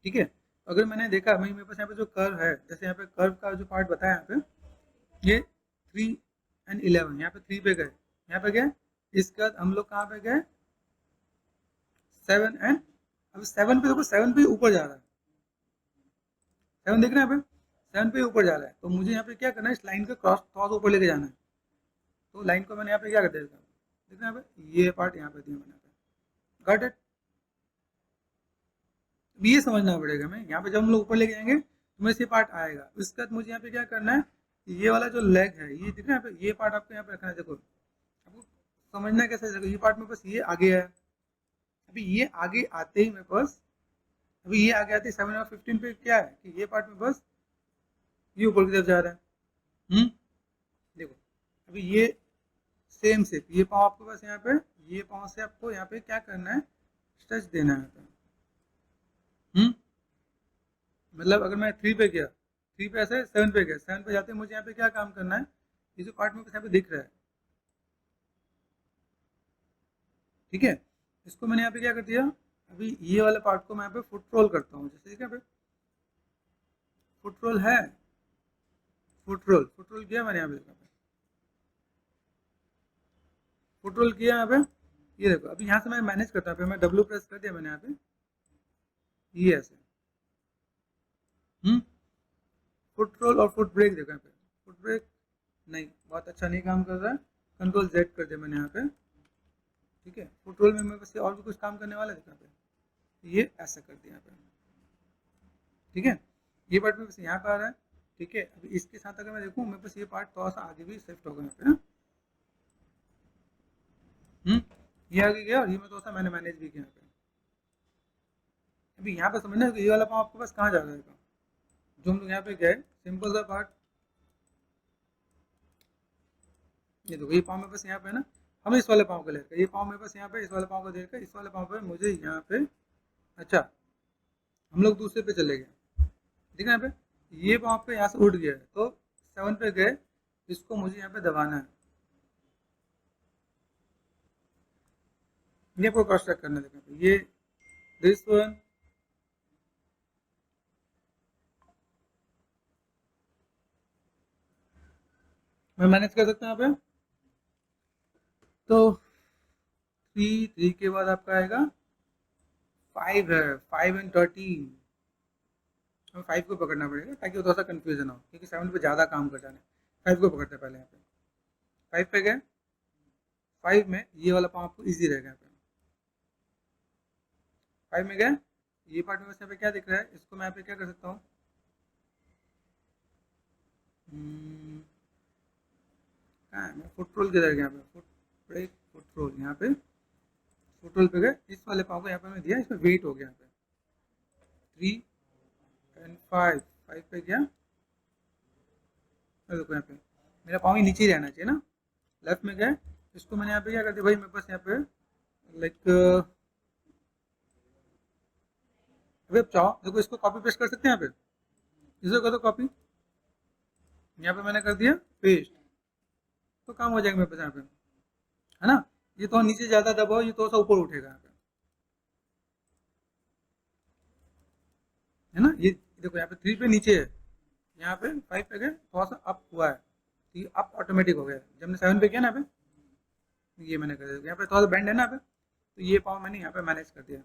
Speaker 1: ठीक है। अगर मैंने देखा भाई मेरे पास यहाँ पे जो कर्व है, जैसे यहाँ पे कर्व का जो पार्ट बताया यहाँ पे, ये 3 एंड 11, यहाँ पे 3 पे गए, यहाँ पे गए, इसके बाद हम लोग कहाँ पे गए 7 एंड, अभी 7 पे देखो 7 पे ऊपर जा रहा है, 7 देख रहे हैं यहाँ पे 7 पे ऊपर जा रहा है, तो मुझे यहाँ पे क्या करना है, इस लाइन का क्रॉस थोड़ा सा ऊपर लेके जाना है। तो लाइन को मैंने यहाँ पे क्या कर दिया, देख रहे हैं यहाँ पे ये पार्ट यहाँ पे दिया मैंने, यहाँ पे गॉट इट। ये समझना पड़ेगा, मैं यहाँ पे जब हम लोग ऊपर लेके जाएंगे तो मेरे से पार्ट आएगा, उसके बाद मुझे यहाँ पे क्या करना है, ये वाला जो लेग है ये दिख रहा है यहाँ पे, ये पार्ट आपको यहाँ पे रखना है। देखो आपको समझना कैसे, देखो ये पार्ट मेरे पास ये आगे है, अभी ये आगे आते ही मेरे पास, अभी ये आगे आते ही 7 और 15 पे क्या है कि ये पार्ट में बस ये ऊपर की तरफ जा रहा है। देखो अभी ये सेम से ये पाँव आपके पास यहाँ पे, ये पाँव से आपको यहाँ पे क्या करना है, स्ट्रेच देना है। मतलब अगर मैं 3 पे गया, 3 पे ऐसे 7 पे गया, 7 पे जाते मुझे यहाँ पे क्या काम करना है, ये जो पार्ट में यहाँ पे दिख रहा है, ठीक है, इसको मैंने यहाँ पे क्या कर दिया, अभी ये वाले पार्ट को मैं यहाँ पे फुट रोल करता हूँ, जैसे यहाँ पे फुट रोल है, फुट रोल किया मैंने यहाँ पे, फुट रोल किया यहाँ पे, ये देखो अभी यहाँ से मैं मैनेज करता हूँ, मैं W प्रेस कर दिया मैंने यहाँ पे, ये ऐसे फुट रोल और फुट ब्रेक देखो यहाँ पे, फुट ब्रेक नहीं बहुत अच्छा नहीं काम कर रहा है, कंट्रोल Z कर दिया मैंने यहाँ पे, ठीक है। फुट रोल में मेरे पास और भी कुछ काम करने वाला है यहाँ पे, ये ऐसा कर दिया यहाँ पे, ठीक है। ये पार्ट मेरे पास यहाँ पे आ रहा है, ठीक है। अभी इसके साथ अगर मैं देखूँ मेरे पास ये पार्ट थोड़ा सा आगे भी शिफ्ट होगा यहाँ पे, ये आगे गया और ये मैं थोड़ा सा मैंने मैनेज भी किया यहाँ पे। अभी यहाँ पे समझना है कि ये वाला पाँव आपके पास कहाँ जा रहा है, जो हम लोग यहाँ पे गए, सिंपल सा पार्ट, ये देखो ये पाँव मेरे पास यहाँ पे है ना, हम इस वाले पाँव को लेकर, ये पाँव मेरे पास यहाँ पे, इस वाले पाँव को देखकर इस वाले पाँव पे मुझे यहाँ पे, अच्छा हम लोग दूसरे पे चले गए, ठीक है। यहाँ पे ये पाँव पे यहाँ से उठ गया है, तो 7 पे गए, इसको मुझे यहाँ पे दबाना है, ये आपको क्रॉस चेक करना है, ये दिस वन, मैं मैनेज कर सकता हूँ यहाँ पे। तो 3 के बाद आपका आएगा 5 है, 5 एंड 13, हमें 5 को पकड़ना पड़ेगा ताकि वो थोड़ा सा कंफ्यूजन हो, क्योंकि 7 पे ज़्यादा काम कर जाना है। 5 को पकड़ते हैं पहले यहाँ पे, 5 पे गए, 5 में ये वाला पाँव आपको ईजी रहेगा यहाँ पे, 5 में गए, ये पार्ट में बस यहाँ पे क्या दिख रहा है, इसको मैं यहाँ पे क्या कर सकता हूँ, कहाँ है, मैं फुट रोल किधर गया, यहाँ पे फुट ब्रेक, फुट रोल, यहाँ पे फुट रोल पे गए, इस वाले पाँव को यहाँ पे मैं दिया, इसमें वेट हो गया यहाँ पे 3 एंड 5 पे गया, देखो यहाँ पे मेरा पाँव ही नीचे ही रहना चाहिए ना, लेफ्ट में गए, इसको मैंने यहाँ पे क्या कर दिया भाई, मेरे पास यहाँ पे लाइक, अभी आप चाहो देखो इसको कॉपी पेस्ट कर सकते हैं यहाँ पे, इसको कर दो कॉपी, यहाँ पे मैंने कर दिया पेस्ट, तो काम हो जाएगा मेरे पास यहाँ पे, है ना। ये तो नीचे ज़्यादा दबाओ, ये तो सा ऊपर उठेगा यहाँ पे, है ना। ये देखो यहाँ पे 3 पे नीचे है, यहाँ पे 5 पे गए थोड़ा सा अप हुआ है, तो ये अप ऑटोमेटिक हो गया। जब मैंने 7 पे किया ना यहाँ पे, ये मैंने कर दिया, यहाँ पे थोड़ा सा बेंड है ना यहाँ पे, तो ये पाँव मैंने यहाँ पे मैनेज कर दिया,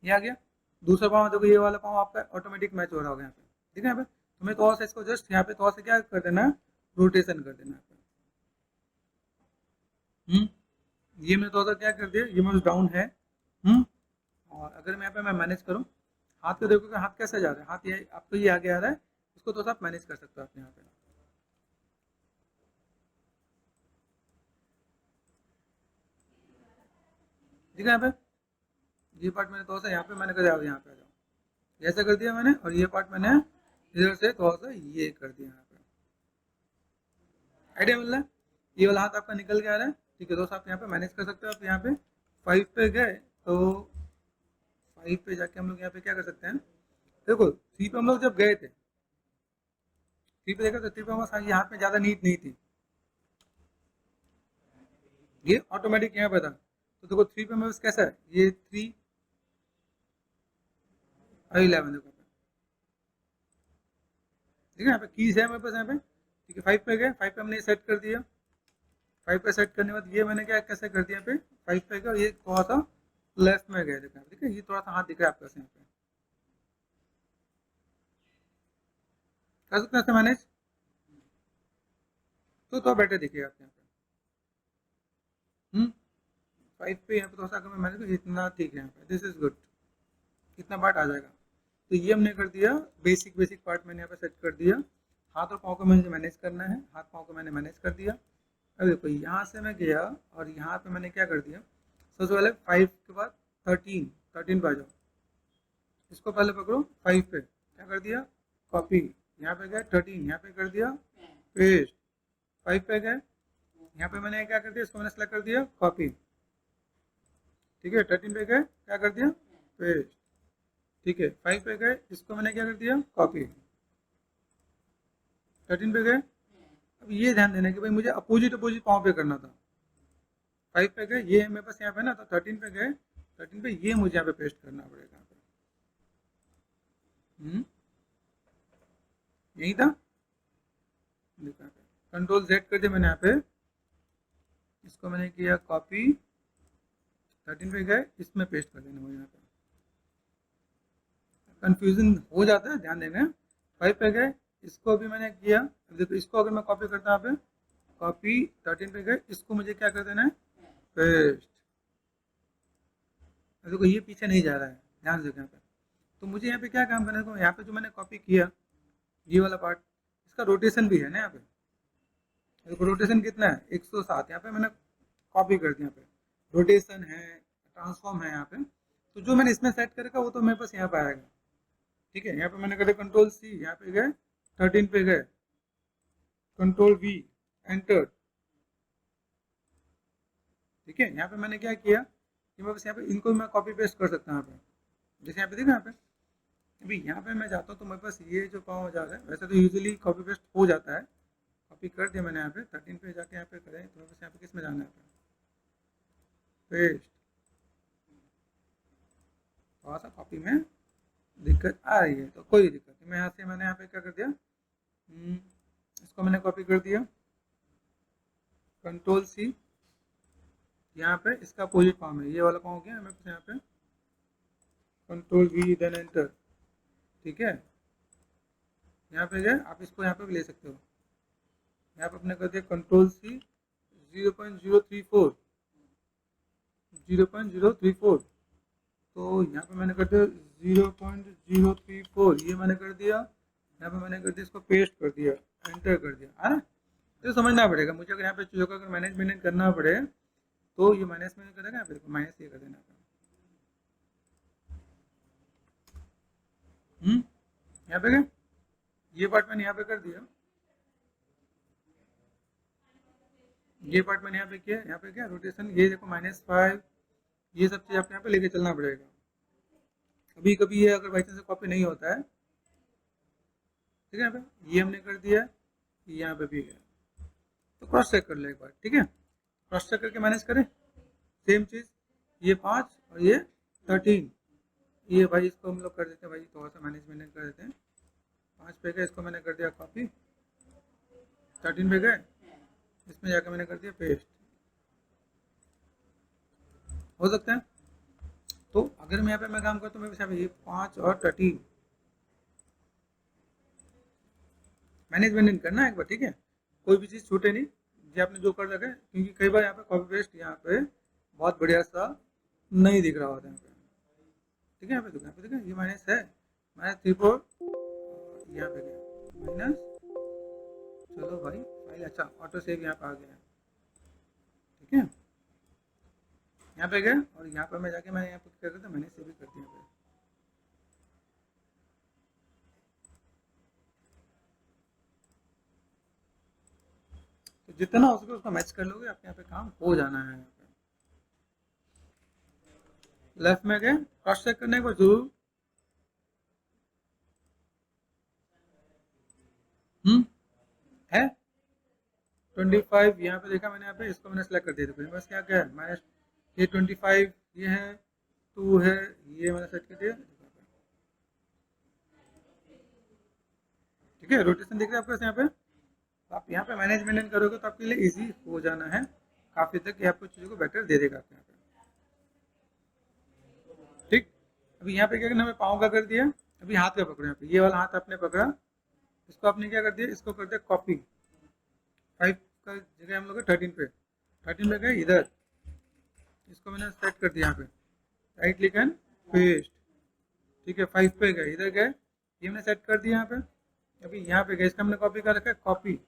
Speaker 1: ये आ गया। दूसरा पाँव देखो, ये वाला पाँव आपका ऑटोमेटिक मैच हो रहा होगा यहाँ पे, ठीक है। यहाँ पे तुम्हें थोड़ा सा इसको जस्ट यहाँ पे थोड़ा सा क्या कर देना है, रोटेशन कर देना है। ये मैं थोड़ा सा क्या कर दिया, ये मेरा डाउन है। और अगर मैं यहाँ पे मैं मैनेज करूँ, हाथ को देखो कि हाथ कैसे जा रहा है, हाथ ये आपको ये आगे आ रहा है, इसको थोड़ा सा आप मैनेज कर सकते हो आप यहाँ पे, ठीक है। यहाँ पे ये पार्ट मैंने थोड़ा सा यहाँ पे मैंने कर दिया, यहाँ पे आ जाओ, ऐसा कर दिया मैंने, और ये पार्ट मैंने इधर से थोड़ा सा ये कर दिया यहाँ पे, आइडिया मिल रहा है। ये वाला हाथ आपका निकल के आ रहा है, ठीक है। दोस्त आप यहाँ पे मैनेज कर सकते हो। आप यहाँ पे 5 पे गए, तो 5 पे जाके हम लोग यहाँ पे क्या कर सकते हैं, देखो 3 पे हम लोग जब गए थे, 3 पे देखा तो 3 पे हमारे ये हाथ में ज़्यादा नीड नहीं थी, ये ऑटोमेटिक यहाँ पे था। तो देखो 3 पे मेरे पास कैसा है, ये 3 और 11 देखो, ठीक है। यहाँ पे कीज है मेरे पास यहाँ पे, ठीक है। 5 पे गए, 5 पे हमने सेट कर दिया, 5 पे सेट करने के बाद ये मैंने क्या कैसे कर दिया, यहाँ पे 5 पे गया और ये थोड़ा सा लेफ्ट में गए, देखा, ठीक है। ये थोड़ा सा हाथ दिख रहा है आपका यहाँ पे, कर सकते हैं मैनेज, तो बेटर दिखेगा आप यहाँ पे। 5 पे यहाँ पे थोड़ा सा अगर मैं मैनेज, इतना ठीक है यहाँ पे, दिस इज गुड, इतना पार्ट आ जाएगा। तो ये हमने कर दिया, बेसिक पार्ट मैंने यहाँ पे सेट कर दिया। हाथ और पाँव को मुझे मैनेज करना है, हाथ पाँव को मैंने मैनेज कर दिया। अब देखो यहाँ से मैं गया और यहाँ पे मैंने क्या कर दिया, सबसे पहले 5 के बाद 13 पे आ जाओ, इसको पहले पकड़ो। 5 पे क्या कर दिया, कॉपी, यहाँ पे गए 13, यहाँ पे कर दिया पेस्ट। 5 पे गए, यहाँ पे मैंने क्या कर दिया, इसको मैंने सेलेक्ट कर दिया कॉपी, ठीक है। 13 पे गए, क्या कर दिया पेस्ट, ठीक है। 5 पे गए, इसको मैंने क्या कर दिया कॉपी, 13 पे गए। अब ये ध्यान देना कि भाई मुझे अपोजिट पाँव पे करना था। 5 पे गए, ये मेरे पास यहाँ पे ना, तो 13 पे गए, 13 पे ये मुझे यहाँ पे पेस्ट करना पड़ेगा यहाँ पे। यही था, कंट्रोल Z कर दिया मैंने यहाँ पे, इसको मैंने किया कॉपी, 13 पे गए, इसमें पेस्ट कर देना मुझे यहाँ पे। कंफ्यूजन हो जाता है, ध्यान देना। 5 पे गए, इसको भी मैंने किया, देखो इसको अगर मैं कॉपी करता हूँ यहाँ पे, कॉपी, 13 पे गए, इसको मुझे क्या कर देना है पेस्ट। देखो ये पीछे नहीं जा रहा है, ध्यान से यहाँ पे। तो मुझे यहाँ पे क्या काम करना है, यहाँ पे जो मैंने कॉपी किया ये वाला पार्ट, इसका रोटेशन भी है ना यहाँ पे, देखो रोटेशन कितना है 107, यहाँ पे मैंने कॉपी कर दिया, यहाँ पे रोटेशन है, ट्रांसफॉर्म है यहाँ पे। तो जो मैंने इसमें सेट करेगा वो तो मेरे पास यहाँ पे आएगा, ठीक है। यहाँ पे मैंने कर कंट्रोल C, यहाँ पे गए 13 पे गए, कंट्रोल V, एंटर, ठीक है। यहाँ पे मैंने क्या किया कि मैं बस यहाँ पे इनको मैं कॉपी पेस्ट कर सकता हूँ यहाँ पे, जैसे यहाँ पे देखा यहाँ पे। अभी यहाँ पे मैं जाता हूँ तो मेरे पास ये जो पाँव जा रहा है, वैसे तो यूजुअली कॉपी पेस्ट हो जाता है, कॉपी कर दिया मैंने यहाँ पे। 13 पे जाके यहाँ पे करें तो मेरे पास यहाँ पे किस में जाना है, पेस्ट। थोड़ा सा कॉपी में दिक्कत आ रही है तो कोई दिक्कत नहीं, मैं यहाँ से मैंने यहाँ पे क्या कर दिया, इसको मैंने कॉपी कर दिया, कंट्रोल C, यहाँ पे इसका अपोजिट पाँव है, ये वाला पाँव गया मेरे पास यहाँ पे, कंट्रोल V, देन एंटर, ठीक है। यहाँ पे गए, आप इसको यहाँ पे भी ले सकते हो, यहाँ पे अपने कर दिया कंट्रोल C, 0.034, तो यहाँ पे मैंने कर दिया 0.034, ये मैंने कर दिया, यहाँ पे मैंने कर दिया, इसको पेस्ट कर दिया, एंटर कर दिया, है ना। तो समझना पड़ेगा मुझे, अगर यहाँ पे चीज़ों का अगर मैनेजमेंट करना पड़े तो ये माइनस में करेगा, यहाँ पे माइनस ये कर देना। यहाँ पे क्या, ये पार्ट मैंने यहाँ पे कर दिया, ये पार्ट मैंने यहाँ पे किया, यहाँ पे क्या रोटेशन, ये देखो -5, ये सब चीज़ आपको यहाँ पे लेके चलना पड़ेगा। कभी ये अगर बाई चांस कॉपी नहीं होता है, ठीक है। यहाँ पे ये हमने कर दिया, यहाँ पे भी गया। तो क्रॉस चेक कर ले एक बार, ठीक है। क्रॉस चेक करके मैनेज करें। सेम चीज़, ये 5 और ये 13, ये भाई इसको हम लोग कर देते हैं भाई, थोड़ा सा मैनेजमेंट कर देते हैं। 5 पे गए, इसको मैंने कर दिया कॉपी। 13 पे गए, इसमें जाकर मैंने कर दिया पेस्ट। हो सकता है। तो अगर मैं यहाँ पे मैं काम करता हूँ, मैं ये 5 और 13 मैनेजमेंट करना है एक बार, ठीक है। कोई भी चीज़ छूटे नहीं, ये आपने जो कर रखा है, क्योंकि कई बार यहाँ पे कॉपी पेस्ट यहाँ पे बहुत बढ़िया सा नहीं दिख रहा होता है यहाँ पे, ठीक है। यहाँ पे देखो ये माइनस है, -34 यहाँ पे गया माइनस। चलो भाई फाइल, अच्छा ऑटो सेव यहाँ पे आ गया, ठीक है। यहाँ पे गए और यहाँ पे मैं जाके मैंने यहाँ पे क्या करता, मैंने सेव भी कर दिया यहाँ पे। तो जितना हो सके उसको मैच कर लोगे, आपके यहाँ पे काम हो जाना है। यहाँ पे लेफ्ट में गए, क्रॉस चेक करने को जरूर है 25 यहाँ पे देखा मैंने, यहाँ पे इसको मैंने सेलेक्ट कर दिया था। बस क्या क्या है, माइनस ये 25 ये है, 2 है, ये मैंने सेट कर दिया, ठीक है। रोटेशन दिख रहा है आपको यहाँ पे। तो आप यहाँ पे मैनेजमेंट करोगे तो आपके लिए इजी हो जाना है काफ़ी तक, ये आपको चीज़ों को बेटर दे देगा आपके यहाँ पे, ठीक। अभी यहाँ पे क्या करना है, पाँव का कर दिया। अभी हाथ का पकड़ो, यहाँ पे ये वाला हाथ आपने पकड़ा, इसको आपने क्या कर दिया, इसको कर दिया कॉपी। 5 का जगह हम लोग 13 पे, 13 पे गए इधर, इसको मैंने सेट कर दिया यहाँ पे, राइट क्लिक एंड पेस्ट, ठीक है। 5 पे गए, इधर गए, ये मैंने सेट कर दिया यहाँ पे। अभी यहाँ पे गए, इसका हमने कॉपी कर रखा है, कॉपी।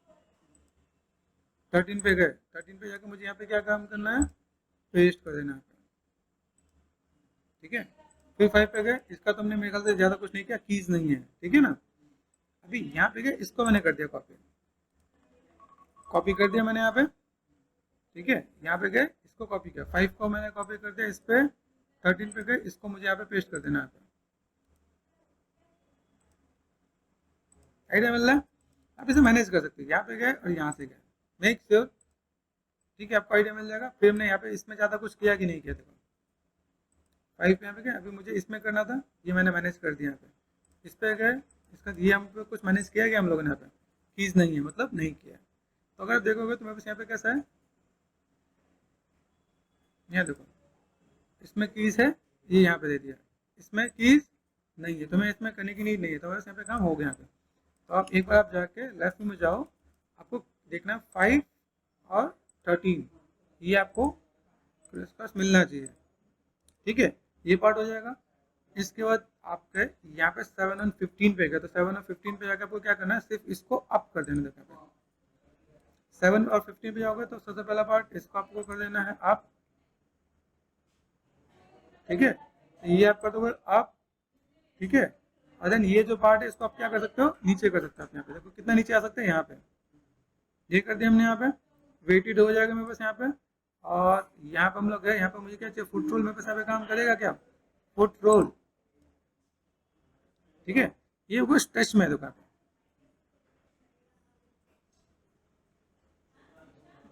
Speaker 1: 13 पे गए, 13 पे जाकर मुझे यहाँ पे क्या काम करना है, पेस्ट कर देना है, ठीक है। फिर 5 पे गए, इसका तो हमने मेरे ख्याल से ज़्यादा कुछ नहीं किया, कीज नहीं है, ठीक है ना। अभी यहाँ पे गए, इसको मैंने कर दिया कॉपी, कॉपी कर दिया मैंने यहाँ पे, ठीक है। यहाँ पे गए, इसको कॉपी किया, 5 को मैंने कॉपी कर दिया इस पे, 13 पे गए, इसको मुझे यहाँ पे पेस्ट कर देना है। आइडिया मिल रहा है। आप इसे मैनेज कर सकते हैं, यहाँ पे गए और यहाँ से गए, मेक श्योर, ठीक है, आपको आइडिया मिल जाएगा। फिर हमने यहाँ पे इसमें ज़्यादा कुछ किया कि नहीं किया, देखो 5 यहाँ पे गए, अभी मुझे इसमें करना था, ये मैंने मैनेज कर दिया। यहाँ पे इस पे गए, इसका ये हम पे कुछ मैनेज किया गया हम लोगों ने, यहाँ पे कीज नहीं है मतलब नहीं किया। तो अगर देखोगे तो मेरे पास यहाँ पे कैसा है, यहाँ देखो इसमें कीज है, ये यहाँ पे दे दिया, इसमें कीज नहीं है, तुम्हें इसमें करने की नीड नहीं है, तो बस यहाँ पे काम हो गया। यहाँ पे तो आप एक बार आप जाके लेफ्ट में जाओ, आपको देखना 5 और 13 ये आपको पास मिलना चाहिए, ठीक है। ये पार्ट हो जाएगा। इसके बाद आपके यहाँ पे 7 और 15 पे गए, तो 7 और 15 पे जाकर आपको क्या करना है, सिर्फ इसको अप कर देना। देखा 7 और 15 पे जाओगे तो सबसे पहला पार्ट इसको आपको कर देना है अप, ठीक है। ये आप कर दोगे अप, ठीक है। और देन ये जो पार्ट है इसको आप क्या कर सकते हो, नीचे कर सकते हो। यहाँ पे देखो कितना नीचे आ सकते हैं, यहाँ पे ये कर दिया हमने। यहाँ पे वेटेड हो जाएगा मेरे पास यहाँ पे, और यहाँ पे हम लोग गए, यहाँ पे मुझे क्या चाहिए, फुट रोल मेरे पास यहाँ पे काम करेगा क्या, फुट रोल, ठीक है। ये वो स्ट्रेच में दुकान पे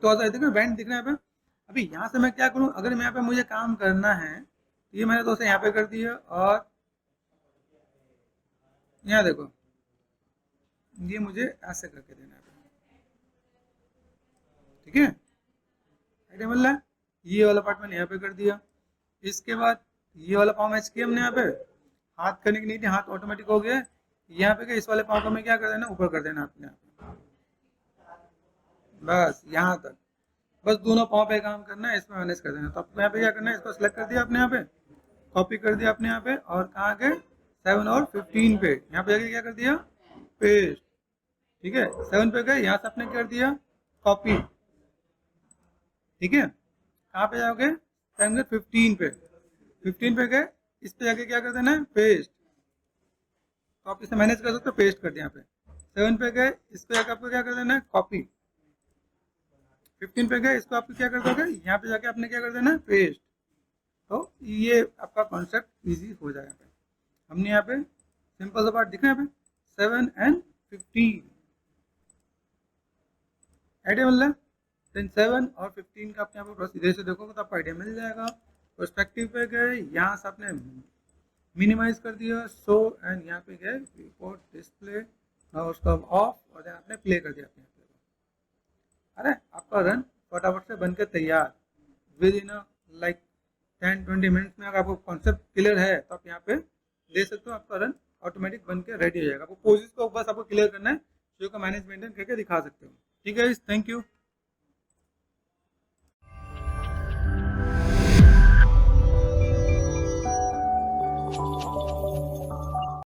Speaker 1: तो देखो बैंड दिख रहा है यहाँ पे। अभी यहाँ से मैं क्या करूँ, अगर मैं यहाँ पे मुझे काम करना है तो ये मैंने दोस्तों यहाँ पे कर दिया, और यहाँ देखो ये मुझे ऐसे करके देना है, ठीक है। आइडिया मिल रहा है। ये वाला पार्ट मैंने यहाँ पे कर दिया। इसके बाद ये वाला पाँव मैच किया हमने यहाँ पे, हाथ करने की नहीं थी, हाथ ऑटोमेटिक हो गया। यहाँ पे इस वाले पाँव को मैं क्या कर देना, ऊपर कर देना अपने यहाँ पे, बस यहाँ तक, बस दोनों पाँव पे काम करना है, इसमें मैनेज कर देना। तो आपको यहाँ पे क्या करना है, इसको सिलेक्ट कर दिया आपने, यहाँ पे कॉपी कर दिया आपने यहाँ पे, और कहाँ के 7 और 15 पे यहाँ पे जाके क्या कर दिया, पेस्ट, ठीक है। 7 पे गए, यहाँ से आपने कर दिया कॉपी, ठीक है। कहाँ पे जाओगे, 15 पे, 15 पे गए, इस पे जाके क्या कर देना है, पेस्ट। तो आप इसे मैनेज कर सकते हो, पेस्ट कर दिया यहाँ पे। 7 पे गए, इस पे जाकर आपको क्या कर देना है, कॉपी। 15 पे गए, इसको आप क्या कर दोगे, यहाँ पे जाके आपने क्या कर देना है, पेस्ट। तो ये आपका कॉन्सेप्ट इजी हो जाएगा। हमने यहाँ पे सिंपल सा पार्ट दिखा, यहाँ पे 7 और 15, आइडिया मिल रहा है। देन 7 और 15 का आप यहाँ पर प्रोसीजर से देखोगे तो आपको आइडिया मिल जाएगा। पर्सपेक्टिव पे गए, यहाँ से आपने मिनिमाइज कर दिया शो, एंड यहाँ पे गए रिपोर्ट डिस्प्ले और उसका ऑफ, और देन आपने प्ले कर दिया अपने प्ले को। अरे आपका रन फटाफट से बनकर तैयार विद इन लाइक 10-20 मिनट्स में। अगर आपको कॉन्सेप्ट क्लियर है तो आप यहाँ पे ले सकते हो, आपका रन ऑटोमेटिक बन के रेडी हो जाएगा। आपको पोजेस को बस आपको क्लियर करना है, जो का मैनेज मेंटेन करके दिखा सकते हो। ठीक है, थैंक यू।